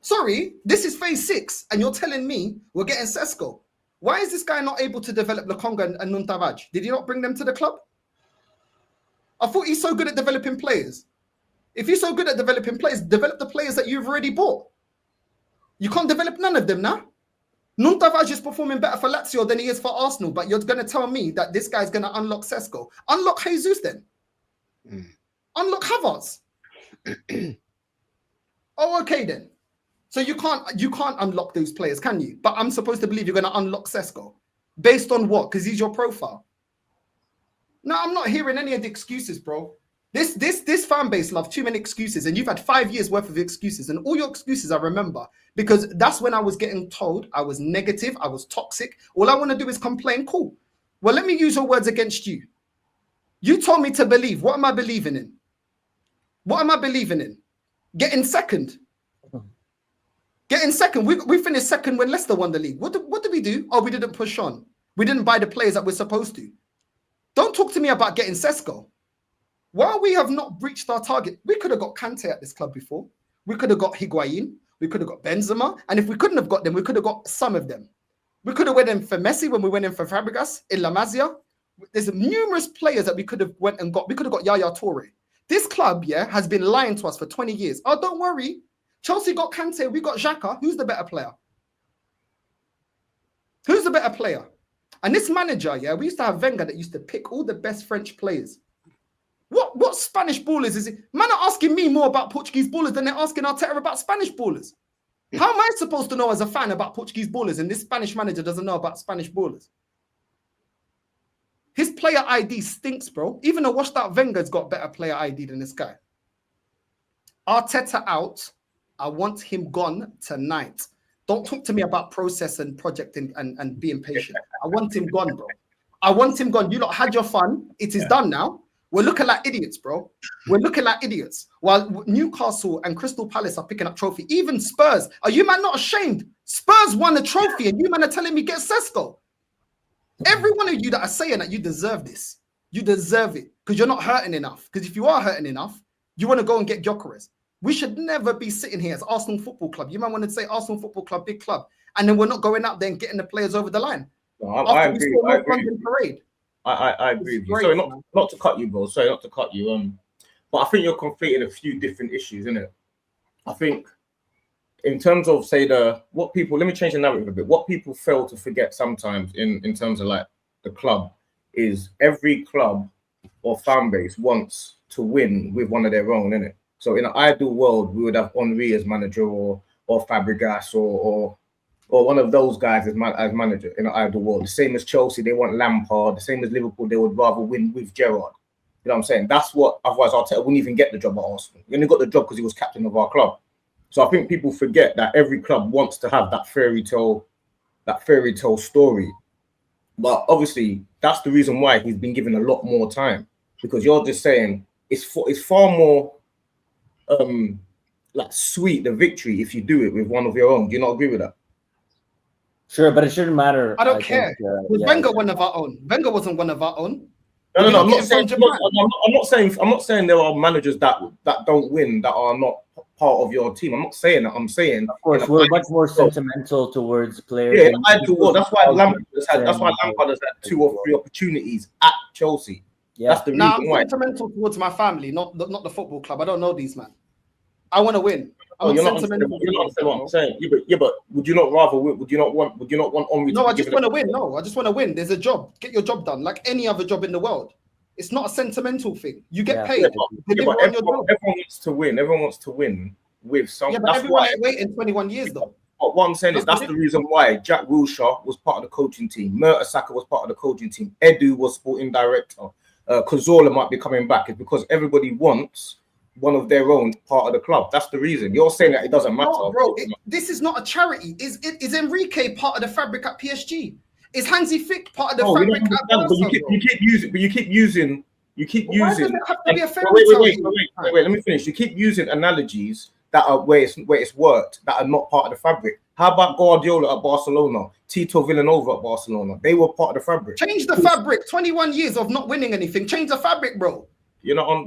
Sorry, this is phase 6, and you're telling me we're getting Sesko. Why is this guy not able to develop Lokonga and Nuntavaj? Did he not bring them to the club? I thought he's so good at developing players. If he's so good at developing players, develop the players that you've already bought. You can't develop none of them now. Nuntavaj is performing better for Lazio than he is for Arsenal, but you're going to tell me that this guy's going to unlock Sesko. Unlock Jesus then. Unlock Havertz. Oh, okay then. So you can't unlock those players, can you? But I'm supposed to believe you're going to unlock Sesko. Based on what? Because he's your profile. No, I'm not hearing any of the excuses, bro. This fan base loves too many excuses, and you've had 5 years worth of excuses, and all your excuses I remember, because that's when I was getting told I was negative, I was toxic. All I want to do is complain. Cool. Well, let me use your words against you. You told me to believe. What am I believing in? What am I believing in? Getting second. Getting second. We finished second when Leicester won the league. What did we do? Oh, we didn't push on. We didn't buy the players that we're supposed to. Don't talk to me about getting Sesko. While we have not reached our target, we could have got Kante at this club before. We could have got Higuain. We could have got Benzema. And if we couldn't have got them, we could have got some of them. We could have went in for Messi when we went in for Fabregas, in La Masia. There's numerous players that we could have went and got. We could have got Yaya Toure. This club, has been lying to us for 20 years. Oh, don't worry. Chelsea got Kante. We got Xhaka. Who's the better player? Who's the better player? And this manager, we used to have Wenger that used to pick all the best French players. What Spanish ballers is it? Man are asking me more about Portuguese ballers than they're asking Arteta about Spanish ballers. How am I supposed to know as a fan about Portuguese ballers and this Spanish manager doesn't know about Spanish ballers? His player ID stinks, bro. Even a washed out Wenger's got better player ID than this guy. Arteta out. I want him gone tonight. Don't talk to me about process and project and being patient. I want him gone, bro. I want him gone. You lot had your fun. It is done now. We're looking like idiots, bro. We're looking like idiots. While Newcastle and Crystal Palace are picking up trophy. Even Spurs. Are you man not ashamed? Spurs won a trophy and you man are telling me get Sesko. Every one of you that are saying that you deserve this. You deserve it. Because you're not hurting enough. Because if you are hurting enough, you want to go and get Gyökeres. We should never be sitting here as Arsenal Football Club. You might want to say Arsenal Football Club, big club. And then we're not going out there and getting the players over the line. No, I agree. I agree with you. Sorry, not to cut you, bro. Sorry, not to cut you. But I think you're conflating a few different issues, isn't it? I think in terms of, say, let me change the narrative a bit. What people fail to forget sometimes in terms of like the club is every club or fan base wants to win with one of their own, innit? So in an ideal world, we would have Henry as manager or Fabregas or one of those guys as manager in an ideal world. The same as Chelsea, they want Lampard. The same as Liverpool, they would rather win with Gerrard. You know what I'm saying? That's what, otherwise Arteta wouldn't even get the job at Arsenal. He only got the job because he was captain of our club. So I think people forget that every club wants to have that fairy tale story. But obviously, that's the reason why he's been given a lot more time. Because you're just saying it's far more like sweet the victory if you do it with one of your own. Do you not agree with that? Sure, but it shouldn't matter. I don't care. Was Wenger one of our own? Wenger wasn't one of our own. No. I'm not saying there are managers that don't win that are not part of your team. I'm not saying that. I'm saying, of course, we're much more sentimental towards players. Yeah, that's why Lampard has had 2 or 3 opportunities at Chelsea. Yeah. That's the reason why. I'm sentimental towards my family, not the football club. I don't know these man. I want to win. You're not understanding what I'm saying. Yeah, but would you not rather win? Would you not want Henry? No, I just want to win. No, I just want to win. There's a job. Get your job done, like any other job in the world. It's not a sentimental thing. You get paid. But everyone wants to win. Everyone wants to win with some. Yeah, but everyone ain't waiting 21 years though. But what I'm saying is that's the reason why Jack Wilshere was part of the coaching team. Mertesacker was part of the coaching team. Edu was sporting director. Cazorla might be coming back. It's because everybody wants one of their own part of the club. That's the reason. You're saying that it doesn't matter. No, bro, this is not a charity. Is Enrique part of the fabric at PSG? Is Hansi Flick part of the fabric at Barca? But you keep using. Why does it have to be a fairy tale? Wait, let me finish. You keep using analogies that are where it's worked, that are not part of the fabric. How about Guardiola at Barcelona? Tito Villanova at Barcelona? They were part of the fabric. Change the fabric. 21 years of not winning anything. Change the fabric, bro. You're not on.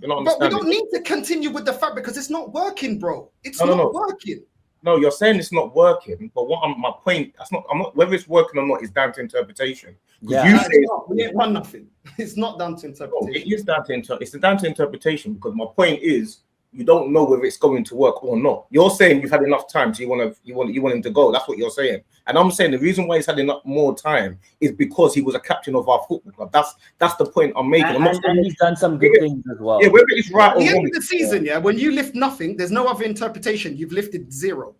You're not But we understanding. don't need to continue with the fabric because it's not working, bro. It's No. not working. No, you're saying it's not working, but my point, I'm not whether it's working or not is down to interpretation. Yeah. You say we ain't won nothing. It's not down to no, interpretation. it is down to interpretation because my point is you don't know whether it's going to work or not. You're saying you've had enough time, so you want him to go. That's what you're saying. And I'm saying the reason why he's had enough more time is because he was a captain of our football club. That's the point I'm making. And he's done some good things as well. Yeah, whether it's right or At the wrong. end of the season, yeah, when you lift nothing, there's no other interpretation. You've lifted 0.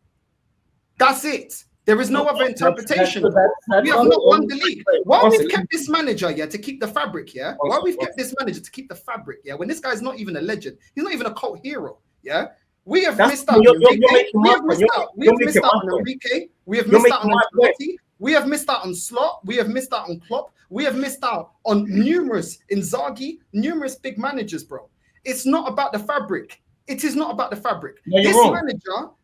That's it. There is no other interpretation. We have not won the league. Why we've kept this manager, yeah, to keep the fabric, yeah? Why we've kept this manager to keep the fabric, yeah? When this guy's not even a legend, he's not even a cult hero, yeah? We have missed out. We have missed out on Enrique. We have missed out on Ancelotti. We have missed out on Slot. We have missed out on Klopp. We have missed out on numerous Inzaghi, numerous big managers, bro. It's not about the fabric. It is not about the fabric.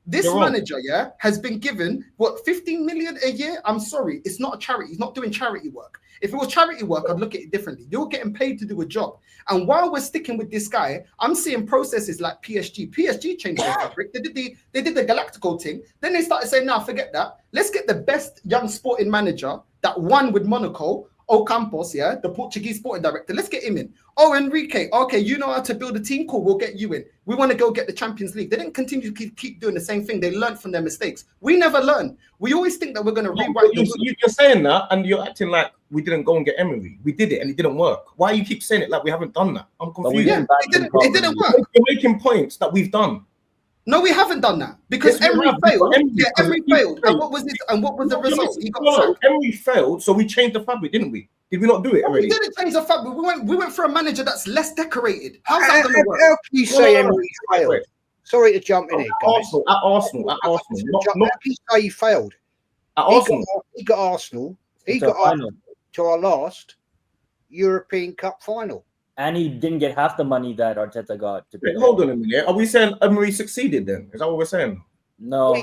This manager, yeah, has been given what 15 million a year. I'm sorry, it's not a charity. He's not doing charity work. If it was charity work, I'd look at it differently. You're getting paid to do a job. And while we're sticking with this guy, I'm seeing processes like PSG. PSG changed their fabric. They did the Galactico thing. Then they started saying, "No, forget that. Let's get the best young sporting manager that won with Monaco." Ocampos, yeah, the Portuguese sporting director. Let's get him in. Oh, Enrique, okay, you know how to build a team? Cool, we'll get you in. We want to go get the Champions League. They didn't continue to keep doing the same thing. They learned from their mistakes. We never learn. We always think that we're going to rewrite. You're saying that, and you're acting like we didn't go and get Emery. We did it, and it didn't work. Why you keep saying it like we haven't done that? I'm confused. Yeah, it didn't work. You're making points that we've done. No, we haven't done that because Emery failed. Emery failed. And what was it? And what was the result? He got sacked. Emery failed, so we changed the fabric, didn't we? Did we not do it already? We didn't change the fabric. We went for a manager that's less decorated. How's that going to work? How can you say Emery failed? Sorry to jump in here, guys. At Arsenal. How can you say he failed? At Arsenal. He got Arsenal. He got Arsenal to our last European Cup final. And he didn't get half the money that Arteta got. Wait, hold on a minute. Are we saying Emery succeeded then? Is that what we're saying? No.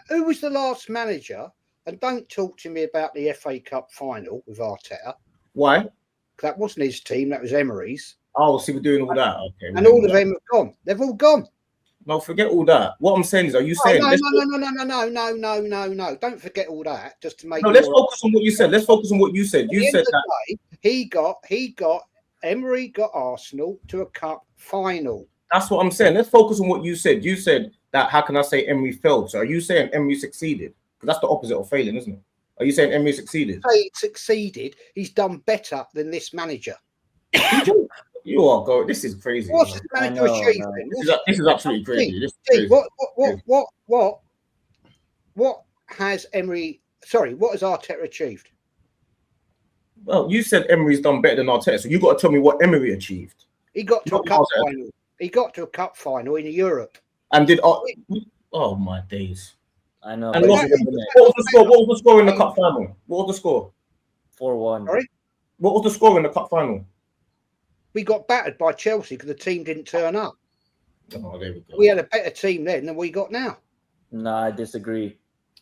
Who was the last manager? And don't talk to me about the FA Cup final with Arteta. Why? That wasn't his team. That was Emery's. Oh, see, we're doing all that. Okay. And all of them have gone. They've all gone. No, forget all that. What I'm saying is, are you saying? No. Don't forget all that. Just to make. No, let's focus on what you said. Let's focus on what you said. You said that he got Emery got Arsenal to a cup final. That's what I'm saying. Let's focus on what you said. You said that. How can I say Emery failed? So are you saying Emery succeeded? Because that's the opposite of failing, isn't it? Are you saying Emery succeeded? He succeeded. He's done better than this manager. You are going. This is crazy. What's this manager achieved? This is absolutely crazy. This is crazy. What has Emery? Sorry, what has Arteta achieved? Well, you said Emery's done better than Arteta, so you got to tell me what Emery achieved. He got to a cup final. He got to a cup final in Europe. And did oh my days. I know. And what was the score? What was the score in the cup final? What was the score? 4-1. Sorry? What was the score in the cup final? We got battered by Chelsea because the team didn't turn up. Oh, there we go. We had a better team then than we got now. No, I disagree.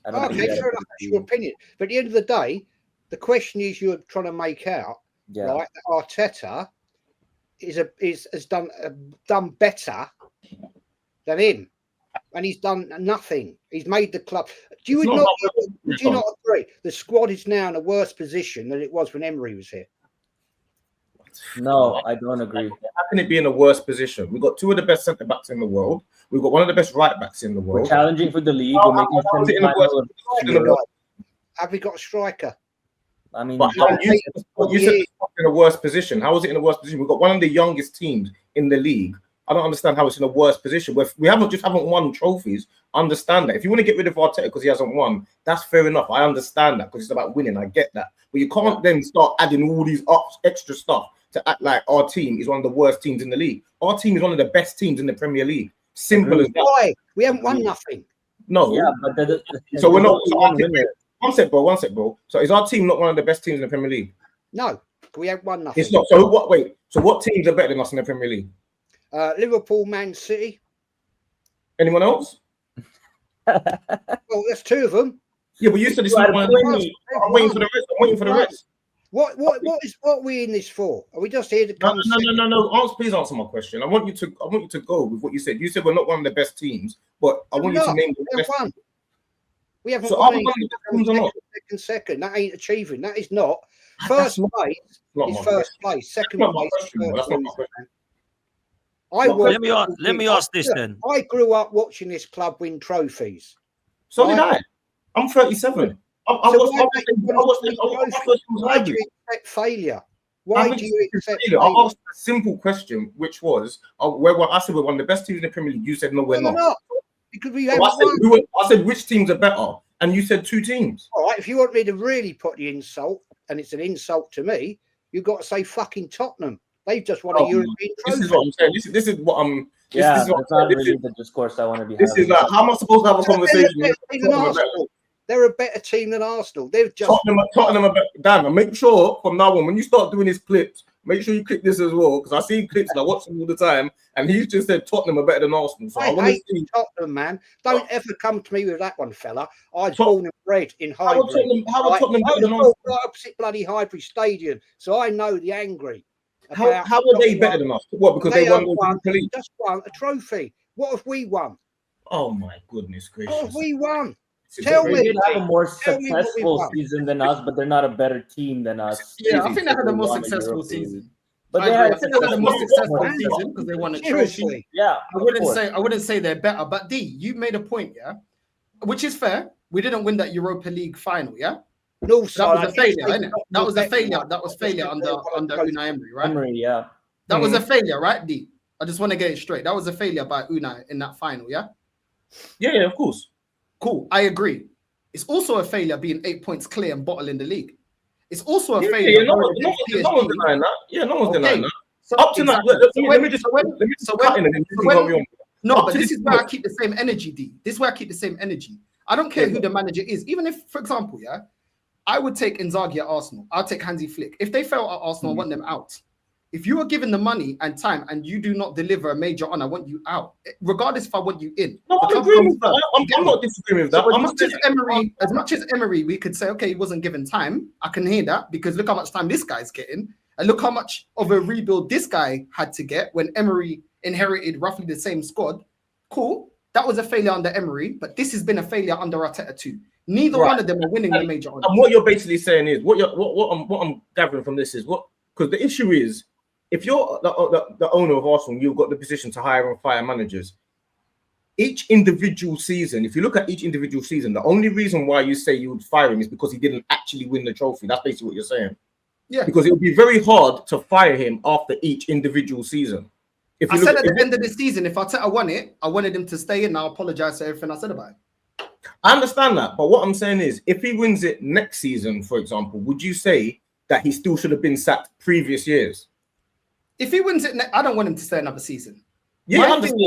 Okay, fair enough. That's your opinion. But at the end of the day, the question is you're trying to make out, right, that Arteta has done better than him. And he's done nothing. He's made the club. Would you not agree? The squad is now in a worse position than it was when Emery was here. No, I don't agree. How can it be in a worse position? We've got two of the best centre backs in the world. We've got one of the best right backs in the world. We're challenging for the league. We're making Have we got a striker? I mean, you said it's in a worse position. How is it in a worse position? We've got one of the youngest teams in the league. I don't understand how it's in a worse position. We haven't won trophies. Understand that. If you want to get rid of Arteta because he hasn't won, that's fair enough. I understand that because it's about winning. I get that. But you can't then start adding all these extra stuff to act like our team is one of the worst teams in the league. Our team is one of the best teams in the Premier League. Simple as that. Why? We haven't won nothing. No. Yeah, but so we're not. One sec, bro. So is our team not one of the best teams in the Premier League? No, we haven't won nothing. It's not. So what? Wait. So what teams are better than us in the Premier League? Liverpool, Man City. Anyone else? Well, there's two of them. Yeah, but you said it's not one of the best. I'm waiting for the rest. What are we in this for? Are we just here to come? No. Please answer my question. I want you to go with what you said. You said we're not one of the best teams, but I want you to name the best. We haven't won any second. That ain't achieving. That is not. First place is first place. Second place is first place. Let me ask this then. I grew up watching this club win trophies. So did I. I'm 37. Why do you expect failure? Why do you accept failure? I asked a simple question, which was, I said we're one of the best teams in the Premier League. You said no, we're not. Because we haven't won. I said which teams are better, and you said 2 teams. All right, if you want me to really put the insult, and it's an insult to me, you've got to say fucking Tottenham. They've just won a European trophy. This is what I'm saying. This is what I'm. That's not really the discourse I want to be having. This is like, how am I supposed to have a conversation? They're a better team than Arsenal. They've just Tottenham are better. Dan, and make sure from now on, when you start doing his clips, make sure you click this as well, because I see clips and I watch them all the time, and he's just said Tottenham are better than Arsenal. So I hate Tottenham, man. Don't ever come to me with that one, fella. I was born and bred in Highbury. How are Tottenham better than Arsenal? Right opposite bloody Highbury Stadium, so I know the angry. How are they better than us? What? Because they won just won a trophy. What have we won? Oh my goodness gracious! What have we won? Tell me. They did have a more successful season than us, but they're not a better team than us. Yeah, I think they had a more successful season. But I think they had a more successful season because they won a trophy. Yeah, I wouldn't say they're better. But D, you made a point, yeah, which is fair. We didn't win that Europa League final, yeah. Northside, that was a failure, isn't it? That was a failure. That was failure under Unai Emery, right? Emery, yeah. That was a failure, right, D? I just want to get it straight. That was a failure by Unai in that final, yeah? Yeah, of course. Cool, I agree. It's also a failure being 8 points clear and bottling the league. It's also a failure. Yeah, no one's denying that. Yeah, no one's denying that. So, up to now, let me just cut in and then you can carry on. No, but this is where I keep the same energy, D. This is where I keep the same energy. I don't care who the manager is. Even if, for example, yeah, I would take Inzaghi at Arsenal. I'll take Hansi Flick. If they fail at Arsenal, I want them out. If you are given the money and time and you do not deliver a major honor, I want you out, regardless if I want you in. No, I'm agreeing with that. I'm not disagreeing with that. So as much as Emery, we could say, okay, he wasn't given time. I can hear that because look how much time this guy's getting. And look how much of a rebuild this guy had to get when Emery inherited roughly the same squad. Cool. That was a failure under Emery, but this has been a failure under Arteta too. Neither one of them are winning the major honor. And what you're basically saying is, what I'm gathering from this is, because the issue is, if you're the owner of Arsenal, you've got the position to hire and fire managers. Each individual season, if you look at each individual season, the only reason why you say you would fire him is because he didn't actually win the trophy. That's basically what you're saying. Yeah. Because it would be very hard to fire him after each individual season. I said at the end of the season, if Arteta won it, I wanted him to stay in. I apologize for everything I said about it. I understand that, but what I'm saying is, if he wins it next season, for example, would you say that he still should have been sacked previous years? If he wins it, I don't want him to stay another season. Yeah, my thing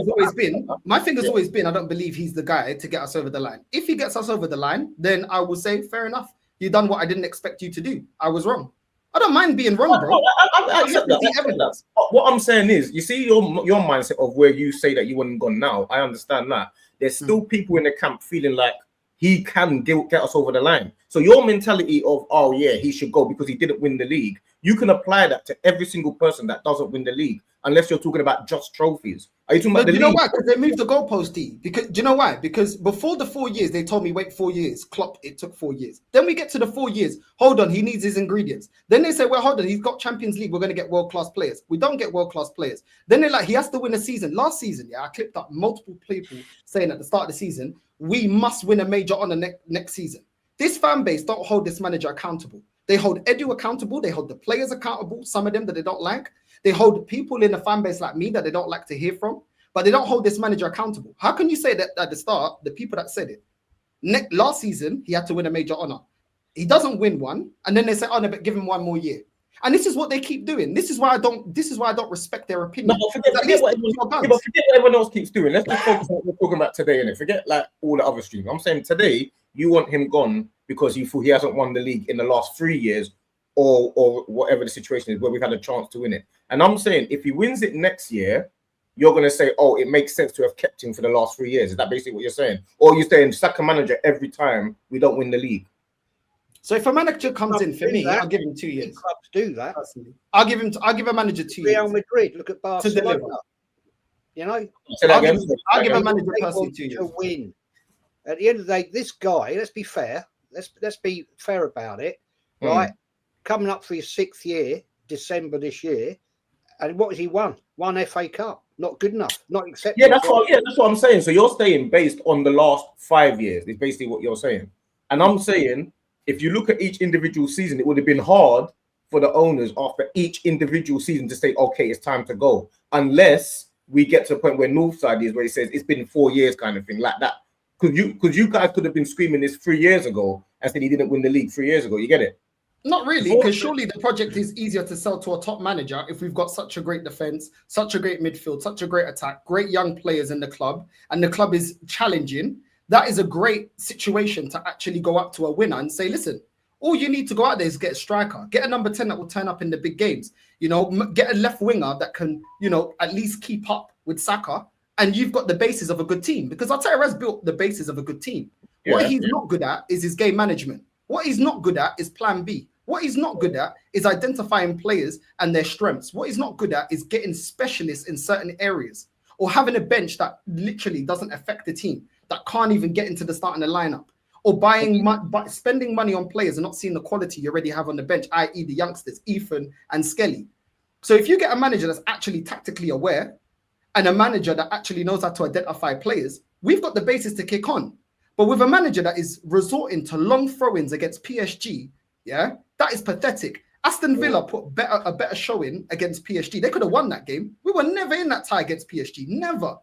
has always been, I don't believe he's the guy to get us over the line. If he gets us over the line, then I will say, fair enough. You've done what I didn't expect you to do. I was wrong. I don't mind being wrong, bro. I accept that. What I'm saying is, you see your mindset of where you say that you wouldn't gone now. I understand that. There's still people in the camp feeling like he can get us over the line. So your mentality of, oh yeah, he should go because he didn't win the league, you can apply that to every single person that doesn't win the league, unless you're talking about just trophies. Are you talking about the league? You know why? Because they moved the goalpost, D. Because do you know why? Because before the 4 years, they told me wait 4 years. Klopp, it took 4 years. Then we get to the 4 years. Hold on, he needs his ingredients. Then they say, well, hold on, he's got Champions League. We're going to get world-class players. We don't get world-class players. Then they're like, he has to win a season. Last season, yeah, I clipped up multiple people saying at the start of the season, we must win a major honor next season. This fan base don't hold this manager accountable. They hold Edu accountable. They hold the players accountable, some of them that they don't like. They hold people in the fan base like me that they don't like to hear from, but they don't hold this manager accountable. How can you say that at the start, the people that said it, last season, he had to win a major honor. He doesn't win one, and then they say, oh no, but give him one more year. And this is what they keep doing. This is why I don't respect their opinion. No, forget what everyone else keeps doing. Let's just focus on what we're talking about today, innit? Forget like all the other streams. I'm saying today, you want him gone because you feel he hasn't won the league in the last 3 years, or whatever the situation is where we've had a chance to win it. And I'm saying if he wins it next year, you're going to say, oh, it makes sense to have kept him for the last 3 years. Is that basically what you're saying? Or you're saying sack a manager every time we don't win the league? So if a manager comes in for me, I'll give him 2 years. Clubs do that. Personally, I'll give a manager 2 years. Real Madrid, look at Barcelona. You know, I'll give a manager personally 2 years to win. At the end of the day, this guy. Let's be fair. Let's be fair about it, right? Coming up for his 6th year, December this year, and what has he won? One FA Cup. Not good enough. Not acceptable. Yeah, that's what I'm saying. So you're staying based on the last 5 years. Is basically what you're saying, and I'm saying if you look at each individual season, it would have been hard for the owners after each individual season to say, okay, it's time to go, unless we get to a point where Northside is, where it says it's been 4 years, kind of thing, like that. Because you guys could have been screaming this 3 years ago and said he didn't win the league 3 years ago. You get it? Not really, because surely the project is easier to sell to a top manager if we've got such a great defense, such a great midfield, such a great attack, great young players in the club, and the club is challenging. That is a great situation to actually go up to a winner and say, listen, all you need to go out there is get a striker, get a number 10 that will turn up in the big games, you know, get a left winger that can, you know, at least keep up with Saka, and you've got the basis of a good team, because Arteta has built the basis of a good team. What he's not good at is his game management. What he's not good at is plan B. What he's not good at is identifying players and their strengths. What he's not good at is getting specialists in certain areas, or having a bench that literally doesn't affect the team, that can't even get into the starting the lineup, or spending money on players and not seeing the quality you already have on the bench, i.e. the youngsters, Ethan and Skelly. So if you get a manager that's actually tactically aware and a manager that actually knows how to identify players, we've got the basis to kick on. But with a manager that is resorting to long throw-ins against PSG, yeah, that is pathetic. Aston Villa put a better showing against PSG. They could have won that game. We were never in that tie against PSG. Never.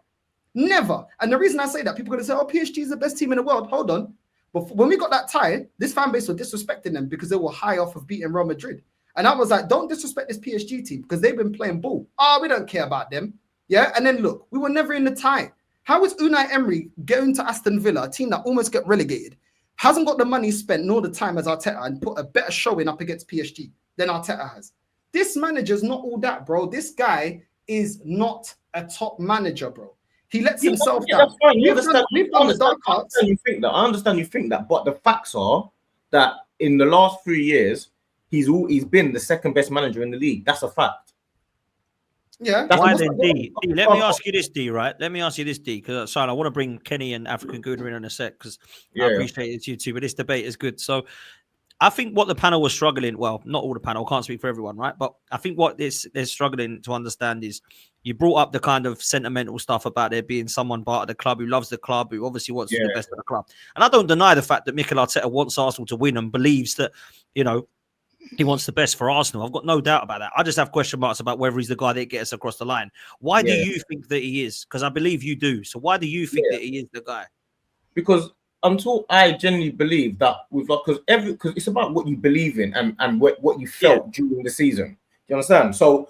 And the reason I say that, people are going to say, oh, PSG is the best team in the world. Hold on. But when we got that tie, this fan base was disrespecting them because they were high off of beating Real Madrid. And I was like, don't disrespect this PSG team because they've been playing ball. We don't care about them. Yeah. And then look, we were never in the tie. How is Unai Emery going to Aston Villa, a team that almost get relegated, hasn't got the money spent nor the time as Arteta, and put a better showing up against PSG than Arteta has? This manager's not all that, bro. This guy is not a top manager, bro. He lets himself down. That's fine. We've done the dark arts. I understand you think that, but the facts are that in the last 3 years, he's been the second best manager in the league. That's a fact. Yeah. Why then, D? Let me ask you this, D. Right? Let me ask you this, D. Because I want to bring Kenny and African Gouda in a sec because I appreciate it you too. But this debate is good. So I think what the panel was struggling, well, not all the panel, can't speak for everyone, right? But I think what they're struggling to understand is you brought up the kind of sentimental stuff about there being someone part of the club who loves the club, who obviously wants the best of the club. And I don't deny the fact that Mikel Arteta wants Arsenal to win and believes that, you know, he wants the best for Arsenal. I've got no doubt about that. I just have question marks about whether he's the guy that gets us across the line. Why do you think that he is? Because I believe you do. So why do you think that he is the guy? Because until I genuinely believe that because it's about what you believe in and what you felt during the season. Do you understand? So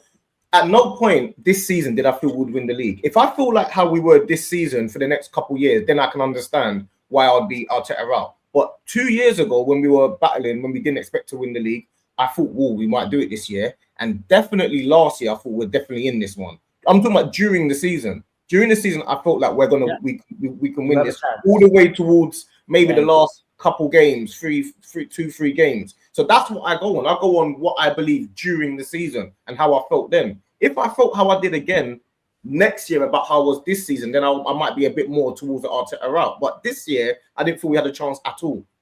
at no point this season did I feel we would win the league. If I feel like how we were this season for the next couple of years, then I can understand why I'd be Arteta out. But 2 years ago, when we were battling, when we didn't expect to win the league, I thought, we might do it this year. And definitely last year, I thought we're definitely in this one. I'm talking about during the season. During the season, I felt like we can win this all the way towards maybe the last couple games, 2-3 games. So that's what I go on. I go on what I believe during the season and how I felt then. If I felt how I did again next year about how I was this season, then I might be a bit more towards the Arteta route. But this year, I didn't feel we had a chance at all.